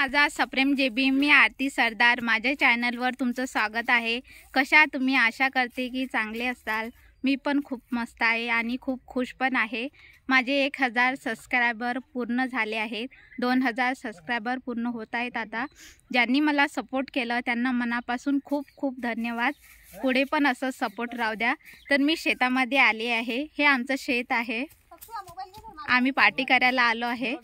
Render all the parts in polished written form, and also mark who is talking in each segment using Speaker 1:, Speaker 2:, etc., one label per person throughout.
Speaker 1: माझा सप्रेम जेबी, मी आरती सरदार. माझ्या चॅनलवर तुमचं स्वागत आहे. कशा तुम्ही? आशा करते की चांगले असाल. मी पण खूप मस्त आहे आणि खूप खुश पण आहे. माझे 1000 सबस्क्रायबर पूर्ण झाले आहेत. 2000 सबस्क्रायबर पूर्ण होत आहेत आता. ज्यांनी मला सपोर्ट केलं त्यांना मनापासून खूप खूप धन्यवाद. पुढे पण असं सपोर्ट राहू द्या. तर मी शेतामध्ये आले आहे. हे आमचं शेत आहे. आम्ही पार्टी करायला आलो आहे.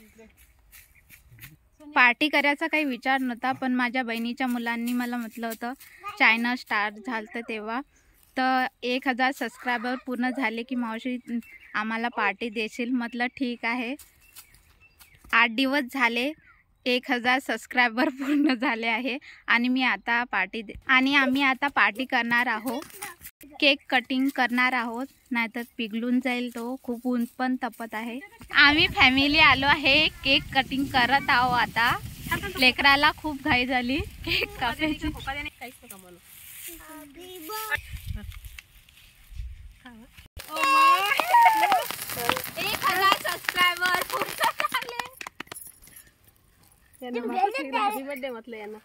Speaker 1: पार्टी करायचा काही विचार नव्हता, पण माझ्या बहिणीच्या मुलांनी मला म्हटलं होतं चॅनल स्टार्ट झालं तेव्हा, तर 1000 सबस्क्रायबर पूर्ण झाले की मावशी आम्हाला पार्टी देशील. म्हटलं ठीक आहे. 8 दिवस झाले 1000 सबस्क्रायबर पूर्ण झाले आहे आणि आम्ही आता पार्टी करणार आहोत. केक कटिंग करणार आहोत, नाहीतर पिघलून जाईल तो. खूप ऊन पण तपत आहे. आम्ही फॅमिली आलो आहे. केक कटिंग करत आहो आता. लेकराला खूप घाई झाली केक कापायची. 1000 सबस्क्रायबर पूर्ण झाले.
Speaker 2: हॅपी बर्थडे म्हटलं यांना.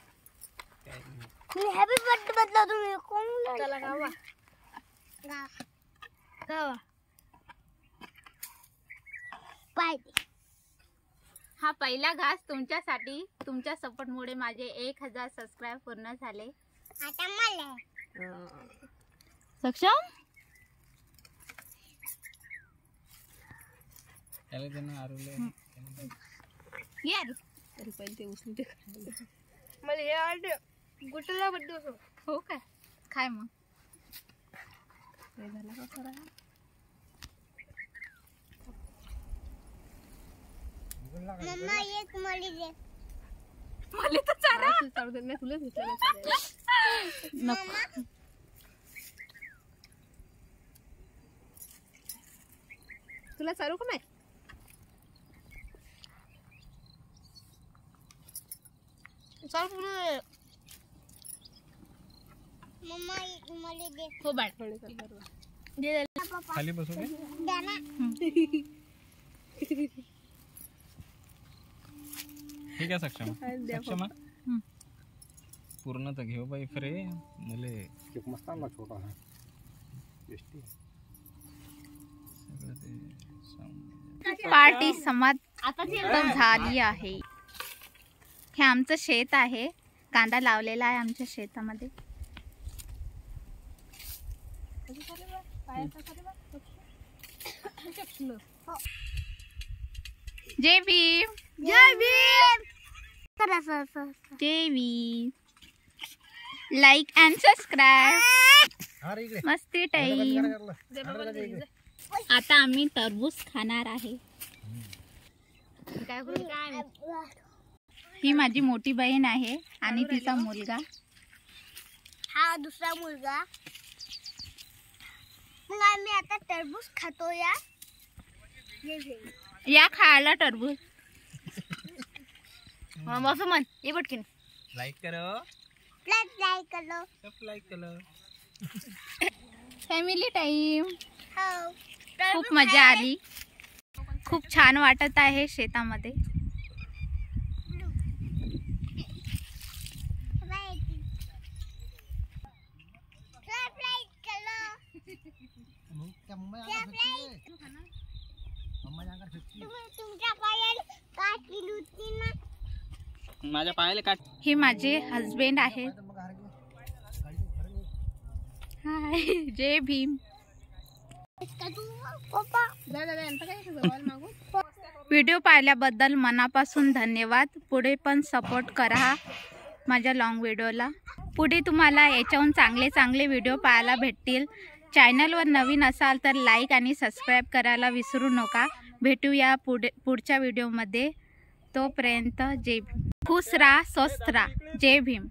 Speaker 3: हॅपी बर्थडे म्हटलं तुम्ही कोण?
Speaker 2: चला गावा
Speaker 3: गावा बाय.
Speaker 1: हा पहिला घास तुमच्यासाठी. तुमच्या सपोर्टमुळे माझे 1000 सबस्क्राईब पूर्ण झाले.
Speaker 3: आता मला
Speaker 1: सक्षम यार
Speaker 2: तरी पहिले ते उचलून ते खायला.
Speaker 3: मला हे आवडते. गुटला बड्डे होतो.
Speaker 1: हो काय? काय मग
Speaker 2: काय झाला का खरा?
Speaker 3: मम्मा एक मली दे.
Speaker 1: मला तर चारा
Speaker 2: चालू दे. नाही तुलाच विचारायचं.
Speaker 1: नको.
Speaker 2: तुला चालू का नाही?
Speaker 3: मम्मा एक मली दे.
Speaker 2: हो बाळ थोडे
Speaker 3: दे
Speaker 4: खाली बसू दे.
Speaker 3: दाना.
Speaker 4: ठीक आहे सक्षम पूर्ण तर घेऊ बाई फ्रे. मुले एक मस्त आणला छोटा हा टेस्टी.
Speaker 1: पार्टी समाप्त झाली आहे. हे आमचं शेत आहे. कांदा लावलेला आहे आमच्या शेतामध्ये. जय भीम.
Speaker 3: जय भीम. करा सर.
Speaker 1: जय भीम. Like and subscribe. मस्ती टाईम. आता आम्ही टरबूज खाणार आहे. ही माझी मोठी बहीण आहे आणि तिचा मुलगा.
Speaker 3: हा दुसरा मुलगा. मग आम्ही आता टरबूज खातो.
Speaker 1: या खायला टरबूज.
Speaker 2: असं म्हण. ये पटकीन
Speaker 4: लाईक करो. लाईक करो.
Speaker 1: Family time.
Speaker 3: हो.
Speaker 1: खूप मजा आली. खूप छान वाटत आहे शेतामध्ये.
Speaker 4: माझ्या पायाला काट.
Speaker 1: हे माझे हजबंड आहेत. हाय. जय भीम. व्हिडिओ पाहिल्याबद्दल मनापासून धन्यवाद. पुढे पण सपोर्ट करा माझ्या लॉंग व्हिडिओला. पुढे तुम्हाला याच्याहून चांगले व्हिडिओ पाहायला भेटतील. चॅनलवर नवीन असाल तर लाईक आणि सबस्क्राईब करायला विसरू नका. भेटूया पुढच्या व्हिडिओमध्ये. तोपर्यंत जय भीम. खुश राहा, स्वस्थ राहा. जय भीम.